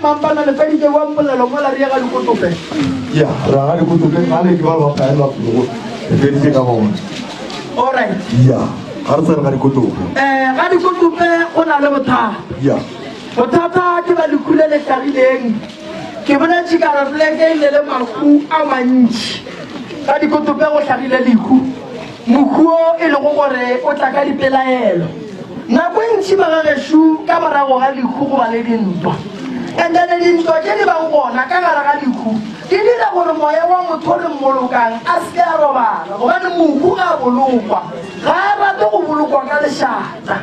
mampana le feditse wa mpolelo mo la riega dikotope ya ra ga dikotope ga le ke ba ba paela go e feditse ka bona alright ya ga re tsena ga dikotope ga dikotope go na le bothata ya bothata ke ba lekhulele tlagileng ke bona tshikara pleke ile le mafu a mantši ga dikotope go tlagile lekhu mokhuo e le go gore o tla ka dipelaelo nako e ntši magageshu ka morago ga lekhu go ba le dintwa and then dintwa tše di bang gona ka gare ga lekhu di dira gore moya wa motho o re mmolokang a se a robala gobane mokhu ga a bolokwa ga a rate go bolokwa ka lešata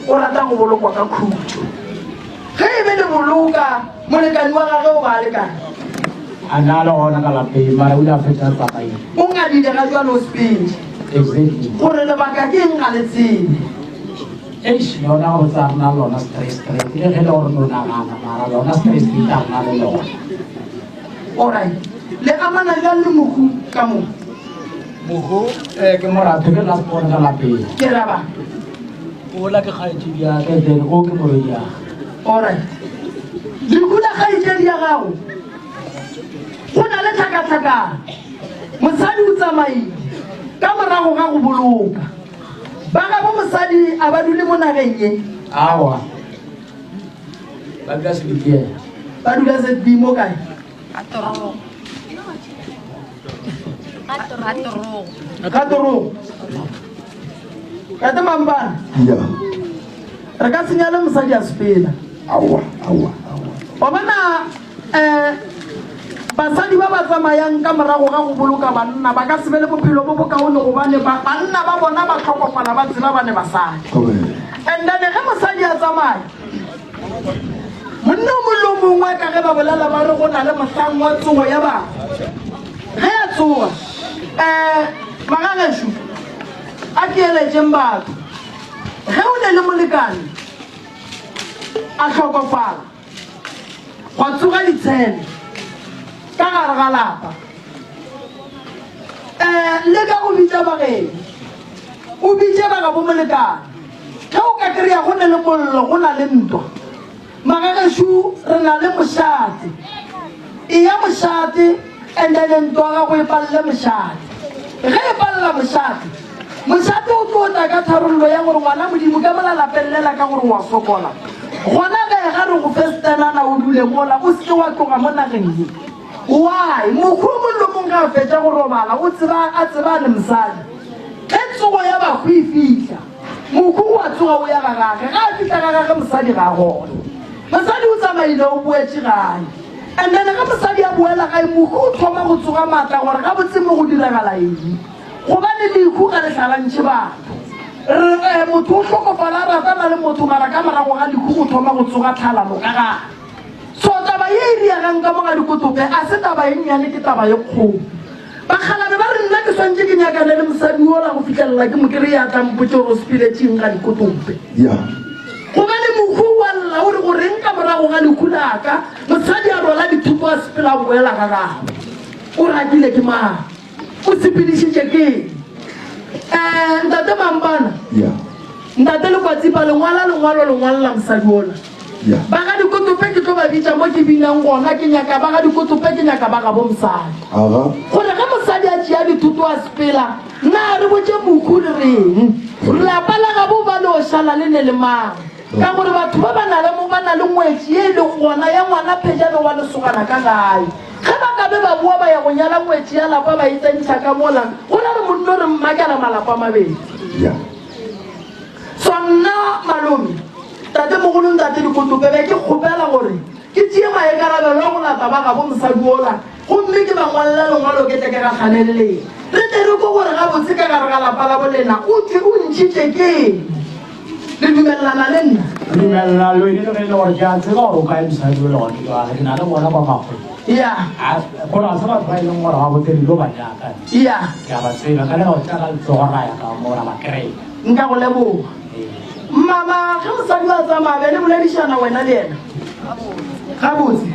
o rata go bolokwa ka khutšo ge e be le boloka molekani wa gage o ba lekane a na le gona ka lapeng mara o ile a feta tsakae o ngadile ga jalo spedi exactly gore lebaka ke eng ga le tsebe eish yona go tsa rena lona stress le ge le gore no nagana mara lona stress ke tla rena le lona alright le amana jang le mokhu ka mo mogo ke moratho ke last born ka lapeng ke raba o la ke kgaetse dia ke then go ke mo dia alright lekula kgaitsedi ya gago go na le tlhakatlhakana mosadi o tsamaile ka morago ga go boloka ba gabo mosadi a ba dule mo nageng e awa ba ka se dikie ba dula ZB mo kae ka torong ka te mampana ya re ka senyale mosadi a sepela awa o bona basadi ba ba tsamayang ka morago ga go boloka banna ba ka se be le bophelo bo bokaone gobane banna ba bona ba tlhokofala ba tseba ba ne basadi and then ge mosadi a tsamaya monna mollo mongwe ka ge ba bolela ba re go na le mohlang wa tsogo ya bana ge ya tsoga magagesho a ke eletseng batho ge o ne le molekane a tlhokofala gwa tsoga ditshele ka gare ga lapa le ka go bitsa bagedi o bitse baga bo molekane ge o ka kry-a go ne le mollo go na le ntwa magagesho re na le mošate e ya mošate and then ntwa ga go e palele mošate ge e palela mošate o tlota ka tharollo ya gore ngwana modimo ka mola lapelelela ka gore wa sokola gona ge ga re go festenana o dule mola o seke wa tloga mo nageng e why mokhu mollo mong ga fetša go robala a tseba le mosadi ge tsogo ya bago e fitlha mokhu wa tsoga o ya gagage ga a fitlha gagage mosadi ga gona mosadi o tsamaile o boetse gae and then ga mosadi a boela gae mokhu o thoma go tsoga maatla gore ga botse mo go diragala eng gobane lekhu ga le tlhalantšhe batho motho o tlhokofala ratana le motho mara ka morago ga lekhu go thoma go tsoga tlhalano ka gage so taba ye e riagang ka mo ga dikotope a se taba e nnyane ke taba ye kgolo bakgalane ba re nna ke swantse ke nyakane le mosadi ola go fitlhelela ke mo kry ya tlampotse gore o sepiletseng ga dikotope gobane mokhu wa lla o re go reng ka morago ga lekhu laka mosadi a rola dithuto a sepela a boela ga gago o ratile ke mang o sepedišitše keng ntate mampana ntate lekwatsipa lengwalo mosadi ola ba ga dikotope ke tlo ba bitša mo ke binang gona ke nyaka ba ga dikotope ke nyaka ba ga bo mosadi gore ge mosadi a tšea dithuto a sepela nna re botse mokhu le reng lapa la gabo ba le o šala le ne le mang ka gore batho ba ba na le ngwetši e leng gona ya ngwana phejane wa lesogana ka gae ge ba ka be ba boa ba ya go nyala ngwetši ya lapa ba e tsentšha ka mola go na re monno re mmakela malapa a mabedi so nna malome tate mogolo ntate dikotope be ke kgopela gore ke tšee maekarabelo a go lata ba gabo mosadi ola gomme ke bangwalela lengwalo ke tle ke ga kganeleleng re tle re ko gore gabotse ka gare ga lapa la bolena o ntšhitše keng le dumelelana le nna dumelelana lo ile ge le gore ke a tseba gore o kae mosadi o le gone jale ke na le bona ba magolo ya gona se batho ba e leng gore ga botelelo ba jaaka ya ke a ba tseba ka le go tla ka letsogoraya ka mora ba kry nka go leboga mama ge mosadi wa tsamaya be le boledišana wena le ena gabotse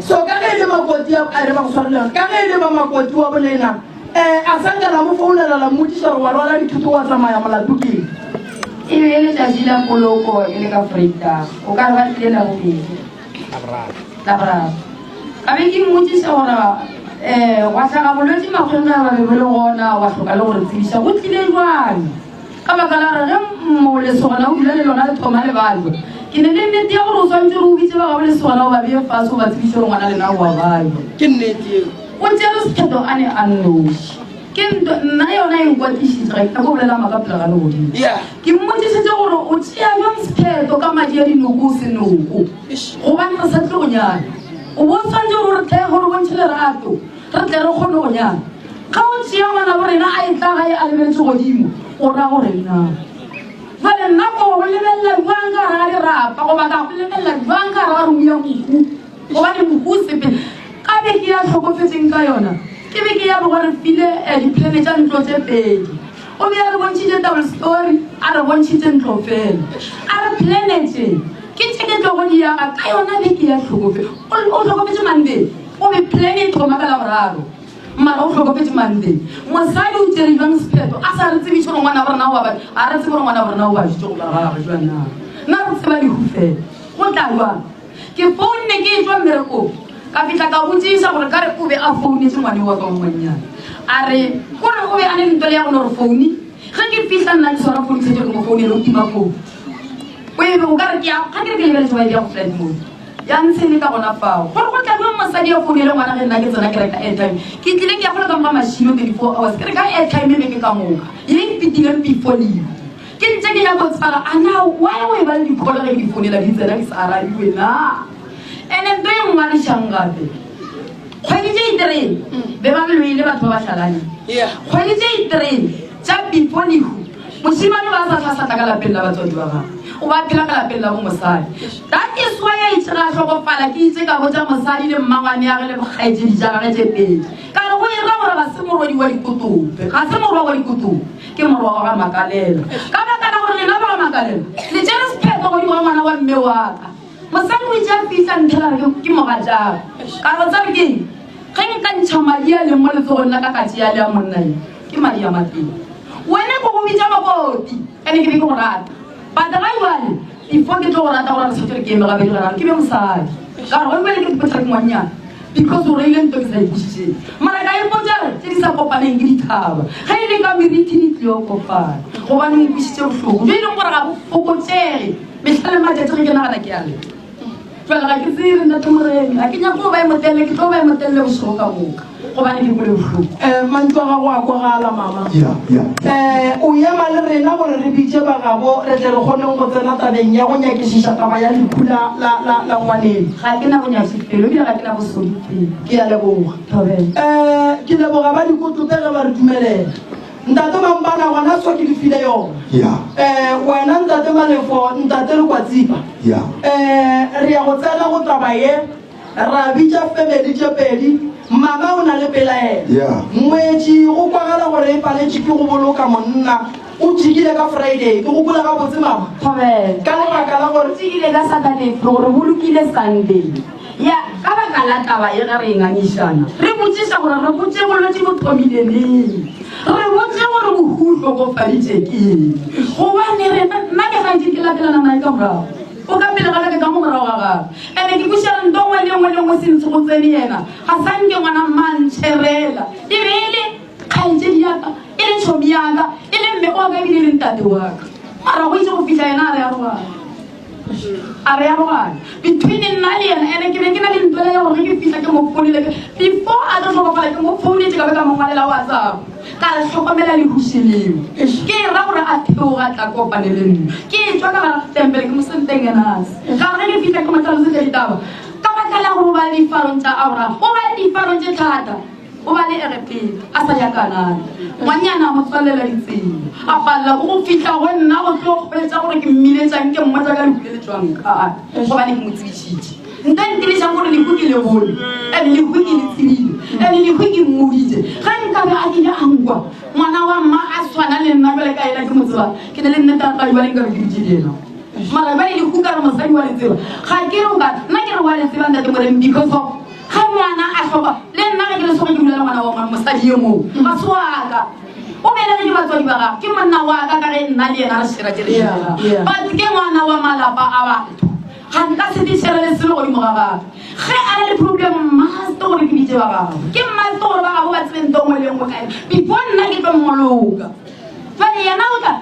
so ka ge e le makoti a re ba go tshware le yone ka ge e le ba makoti wa bolena a sankana mo founela la mmodiša gore wa rwala dithuto wa tsamaya molatokeng e be le tšatši la poloko e le ka Freitag o ka re ba tlile la bobedi Labra. Kami ki muji sa ora wa sa ga bolwetse magwenga ba be le gona wa hloka le gore tsebisa go tlile jwang ka makala re mo le sona o dile le lona le thoma le batho ke ne le nnete ya gore o swantse re o bitse ba ga le sona o ba beye fatshe o ba tsebise le ngwana le na wa batho ke nnete o tsere sekgetho a ne a nnoši ke nna yona e nkwatisitse ga ka go bolela maka pela ga le godimo ke mmotsisitse gore o tšea jang sekgetho ka madi a dinoko o senoko gobane re sa tle go nyana o bo tshwantse gore re tlhe gore o bontšhe lerato re tle re kgone go nyana ga o tšea ngwana borena a e tlagae a lebeletse godimo o raya gore nna jale nna ko go lebelela jwang ka gara lerapa goba ka go lebelela jwang ka gara romo ya mohu gobane mohu o sepe ka be ke ya tlhokofetseng ka yona ke be ke ya bo gore file diplane tša ntlo tše pedi o be a re bontšhitše double story a re bontšhitše ntlo fela a re planete ke tšeke tlo go diaga ka yona be ke ya tlhokofe o tlhokofetse mande o be plane e thoma ka la boraro mara o tlhokofetse mande mosadi o tsere jang sephetho a sa re tsebiše gore ngwana borena o ba a re tsebe gore ngwana borena o ba ditse go ba gagwe jwana nna re tseba dihu fela go tla jwang ke founne ke e tswa mmerekong ka fitla ka botsisa gore ka re o be a founetse ngwane wa ka ngwannyana a re kore o be a ne lento le ya gone gore founi ge ke fihla nna ke swara founi setse ke mo founele o tima founu o ebe o ka re ke ga ke re ke lebeletse wa ya go flight mode ya ntshele ka gona fao gore go tla jwang mosadi ya founele ngwana ge nna ke tsena ke reka airtime ke tlile ke ya gole ka moga mashino 24 hours ke reka airtime e beke ka moka ye e fetileng before leo ke ntse ke ya go tsara a na why o e ba le dipholo ge ke di founela di tsena ke sa arabiwe na ene ntho e nngwe a lešang gape kgwedi tše itereng be ba beloile batho ba ba šalane kgwedi tše itereng tša befonihu mošimane ba sa tlhasatla ka lapeng la batswadi ba gage o ba phela ka lapeng la bo mosadi that is why a itšhega tlhokofala ke itse ka botša mosadi le mmangwane ya ge le bokgaetsedi ja gage tše pedi ka re go ira gore ga se morwadi wa dikotope ga se morwa wa dikotope ke morwa wa ga makalela ka bakana gore lena ba ga makalela le tšere sephetho godimo ga ngwana wa mme wa ka mosadi o itša fihla nthela ke mogatšago ka re tsabe keng ge nka ntšha madi a leng mo letsogong la ka katse ya le ya monnae ke madi ya mateng wene ko go bitša maboti ane ke be ke go rata but ga jale before ke tlo go rata gore re setse re ke eme gabedi gararo ke be mosadi ka gore go bele ke dipotsa ke ngwannyana because o reile nto ke sa ikušitšeng mara ka ipotjare tse di sa kopaneng ke dithaba ga e le ka meriti di tlio kopana gobane nkwišitše bohloko jo e leng gore ga bo fokotsege mehla le matšatši ge ke nagana ke ale jale ga ke tsere ntate morena ga ke nyako go ba e motelele ke tlo ba e motelele bošego ka moka gobane ke bole bohloko mantlo a gago a kwagala mama o ema le rena gore re bitse bagabo re tle re kgoneng go tsena tabeng ya go nyakešiša taba ya lehu la ngwaneng ga ke na go nyasepelo ebile ga ke na bosodipelo ke ya leboga ke leboga ba dikotope ge ba re dumelela ntate mampana gona swa ke lefile yona wena ntate malefo ntate le kwa tsipa re ya go tsena go taba ye ra bitša family tše pedi mama o na le pelaela ngwetši go kwagala gore e paletše ke go boloka monna o tšhikile ka friday ke gopola ga botse mama ka lebaka la gore tšhikile ka saturday gore bolokile sunday ya ka baka la taba e ge re engangišana re botsiša gore re botse bolwetse bo thomile neng re botse gore bohutlho go faditše keng gobane nna ke gantši ke latelana nae ka morago o ka pele ga leke ka mo morago ga gage ande ke bušara nto ngwe le ngwe le ngwe sentse go tsene yena ga sanke ngwana mantšherela e be e le kgaetšedi yaka e le tšhomi yaka e le mme wa ka ebile le ntate waka mara go itse go fitlha yena a re arogane between nna le yena ande ke be ke na le ntole ya gore ge ke fitlha ke mo founile before a tlo tlhokofala ke mo founetse ka be ka mongwalela whatsapp ka re tlhokomela lehuši leo ke e ra gore a theoga tla kopane le nna ke e tswa ka bara tempele ke mosenteng enase ka gore ke fitlha ke motlhalosetša ditaba ka baka la gore o ba le difarong tša abraham o ba le difarong tše thata o ba le erepele a sa yakanane ngwanyana a mo tswalela ditsela a palela go fitlha go nna go tlo kgoeletša gore ke mmeletsang ke mmotsa ka lekule le tswang kae gobane ke mo tsebišitše nta ntelešang gore lehu ke le bone ande lehu ke le tsebile ande lehu ke mmoditše ge nkabe a kile a nkwa ngwana wa mma a swana le nna jale ka ena ke motseba ke ne le nnetaakai jale nkabe ke ditše le ena mara jale lehu ka re mosadi wa letseba ga ke roka nna ke re wa letseba ntate moreng because of ga ngwana a hloka le nna ge ke le soge ke bulela ngwana wa mosadi ye moo ga se waka o belele ke batswadi ba gago ke monna wa ka ka ge nna le yena re šera tšerea but ke ngwana wa malapa a batho ga nka se ditšhelele selo godimo ga gage ge a na le problem master gore ke bitse ba gago ke master gore ba gago ba tsebeng tongwe le ngwe kae before nna ke tlo mmoloka fane yena o tla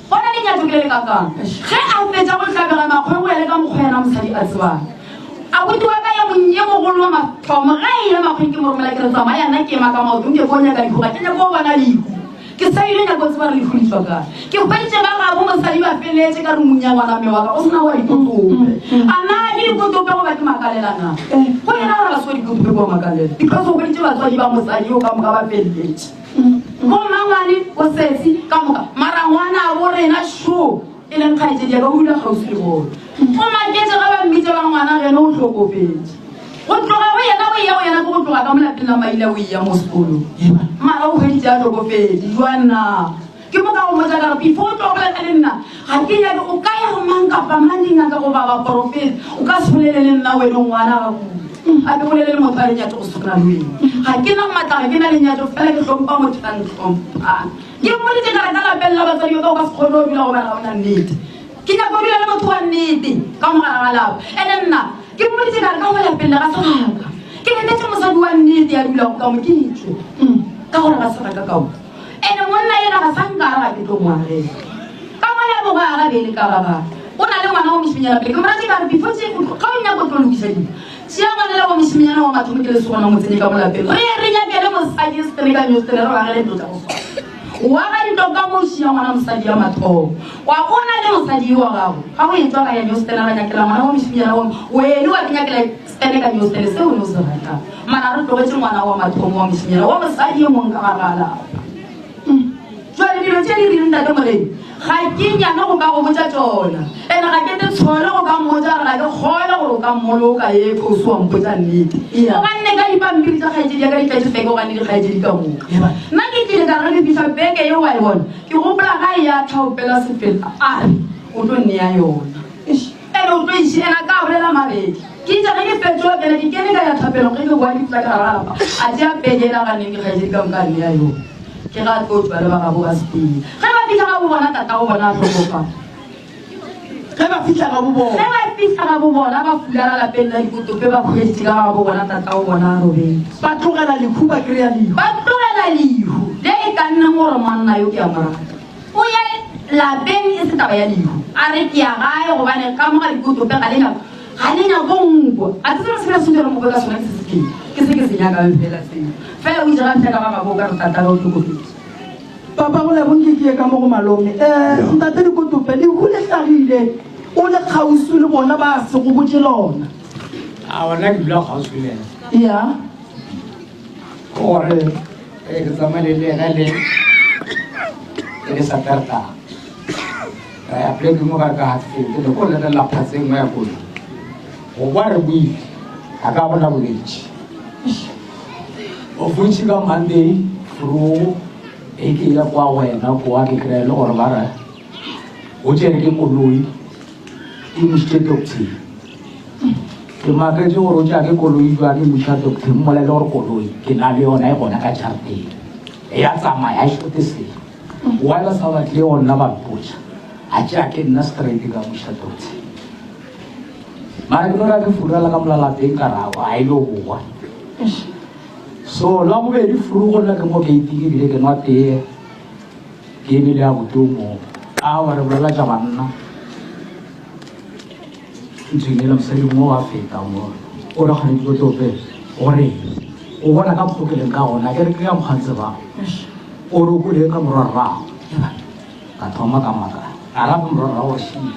bona lenyatso ke le kakang ge a fetsa go tlhabega makgwego ele ka mokgwa yena mosadi a tsebang abuti wa ka ya monye mogolo wa mathomo ge ile makgweng ke moromela ke re tsamaya nna ke ema ka maotong ke ko nyaka dihuga ke nyako o bona lehu ke sa ile nyako tseba re lehu letswa kae ke hweditse ba gabo mosadi ba feletse ka re monya ngwana mme wa ka o sena wa dikotope a na ke dikotope go ba ke makalelana go yena gore ba sewa dikotope ko makalela because o hweditse batswadi ba mosadi o ka moka ba feletse go mangwane o setsi ka moka mara ngwana a bo rena sho e leng kgaitsedi ya ka o ile gausi le bone o maketse ga ba mmitse ba ngwana gene o tlhokofetse go tloga go yena o ya go yana ke go tloga ka molapeng la maile o ya mo sekolong mara o hweditse a tlhokofedi jwana ke mo ka go motsa kare before o tlogola ka le nna ga ke nyake o ka ya go mang kapa mandingaka go ba ba porofete o ka se bolele le nna wene ngwana gago a ke bolele le motho a lenyatso go sokona le wena ga ke na matlaga ke na lenyatso fela ke tlhompha motho a ntlhomphang ke mmoditse kare ka lapeng la batsadi yo ka o ka se kgone o dula go bana ga ona nnete ke nyako dula le motho wa nnete ka mogara ga lapa ande nna ke mmoditse kare ka go lapeng le ga sebaka ke netetse mosadi wa nnete ya dula go ka mo ke itswe ka gore ga sebaka kao ande monna yena ga sa nkare ga ke tlo moagela ka moya boga a gabele ka gaba o na le ngwana o mošiminyana pele ke morate kare before ga o nyako tlo lokisa dilo sia ngwanela wa mošiminyana wa mathomo ke le segona motsene ka molapeng re nyakele mosadi setene ka nyostene re bagele dilo tsa go wa ga dilo ka mošia ngwana mosadi ya mathomo wa bona le mosadi wa gago ga o etswa ka ya nyostene ra nyakela ngwana wa mošiminyana wa wene wa ke nyakela setene ka nyostene seo o ne o se rata mara re tlogetse ngwana wa mathomo wa mošiminyana wa mosadi e mong ka magalapa jwale dilo tse di rileng ntate moleng ga ke nyaka go ka go botsa tsona ene ga ke te tshole go ka mmotsa re ga ke kgole gore o ka mmoloka ye kosi wa mpotsa nnete o ka nne ka dipampiri tsa kgaetsedi ya ka ditlatsefeke o ka nne dikgaetsedi ka moka nna ke tlile ka re le fitlha beke ye wa e bona ke gopola ga e ya tlhaopela sefela a re o tlo nne ya yona ene o tlo ise ena ka bolela mabedi ke itse ge ke fetsoa pele ke kene ka ya tlhapelo ge ke boa ditla ka ralapa a tsea pedela ka neng ke kgaetsedi ka moka nne ya yona ke ga tlo tswa le ba gabo ka sepele ge ba fitlha ga bo bona tata go bona a tlhokofa ge ba fitlha ga bo bona ge ba fitlha ga bo bona ba fulara lapeng la dikotope ba hweditse ka ga bo bona tata go bona a robedi ba tlogela lekhu ba kry-a lehu ba tlogela lehu le e ka nnang gore monna yo ke a morata o ya lapeng e se taba ya lehu a re ke ya gae gobane ka moga dikotope ga le nyako nkwa a tse se re sejere mogo ka sona ke se ke se nyakang fela seo fela o itse ga fitlha ka ba gabo ka re tata ka o tlhokofetse papa go lebonke ke ye ka mo go malome ntate dikotope lehu le tlhagile o le kgausi le bona ba se go botse lona a ona ke dula kgausi le ena ya gore ke tsamaya le ena le Saterta ra ya pleke mo ka hatfete le ko le la phatseng ya ko go ba re bui a ka bona boletši o funtši ka Monday fro e ke ya kwa wena kwa ke kry le gore ba re o tsere ke koloi ke mošitše doctor ke maketse gore o tša ke koloi jwa ke moša doctor mmolele gore koloi ke na le yona e gona ka charteng e ya tsamaya a šote se wa ba sa batle go nna ba mpotša a tša ke nna straight ka moša doctor mara ke nora ke furela ka molalapeng ka rago a ile go boa so la bobedi furu go nna ke mo gate ke bile ke nwa tee ke ebile ya botomo a wa re bolela tša banna ntshwengela mosadi mo wa feta mo o re kgane dikotope gore o bona ka mokgokeleng ka gona ke re ke ka mokgantse ba o re o kole ka morwarrago ka thoma ka maka a gape morwarrago šie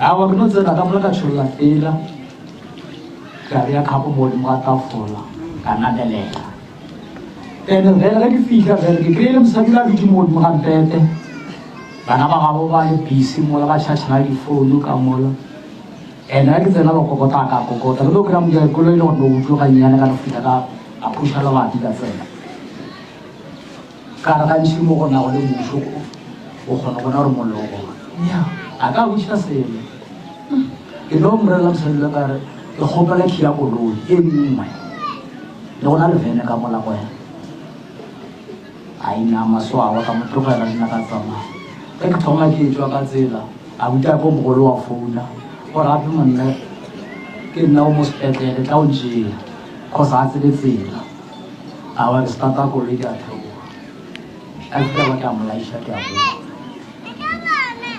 awa ke no tsena ka mola ka tšholola tela ka re ya kgapo modimo ga tafola ka nadelela ene fela ge ke fitlha fela ke kry-ile mosadi la dutse modimo ga mpete bana ba gabo ba le busy mola ba tšhatšhana difounu ka mola ene ga ke tsena lokokota ka kokota ke tlo kry-a modikolo e le gore no utlwoganyane ka no fitlha ka a phuša lebati ka tsena ka re gantšhi mo gona go le moso o kgona bona gore moloko a ka botša sele ke no mmorelela mosadile ka re ke kgopela khi ya koloi e nngwe le gona le vene ka mola kwena a ina maswawa ka motlogela dina ka tsamaya ge ke thoma ke etswa ka tsela a buta ko mogolo wa founa gore gape monna ke nna o mo sepetlele tla o jea kgosa a tsele tsela a wa re stata koloi ke a theoga a fita ba ka molaiša ke a boa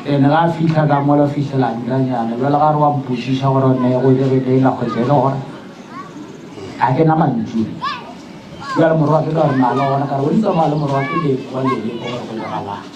ene ga a fitlha ka mola fitlhela diranyana jale ga re wa mpošiša gore ne go direlela kgwetsa e le gore a ke na mantšu jale morwa ke ka re na le gona ka re o ditsamaya le morwa ke le kwa lele gore go legalang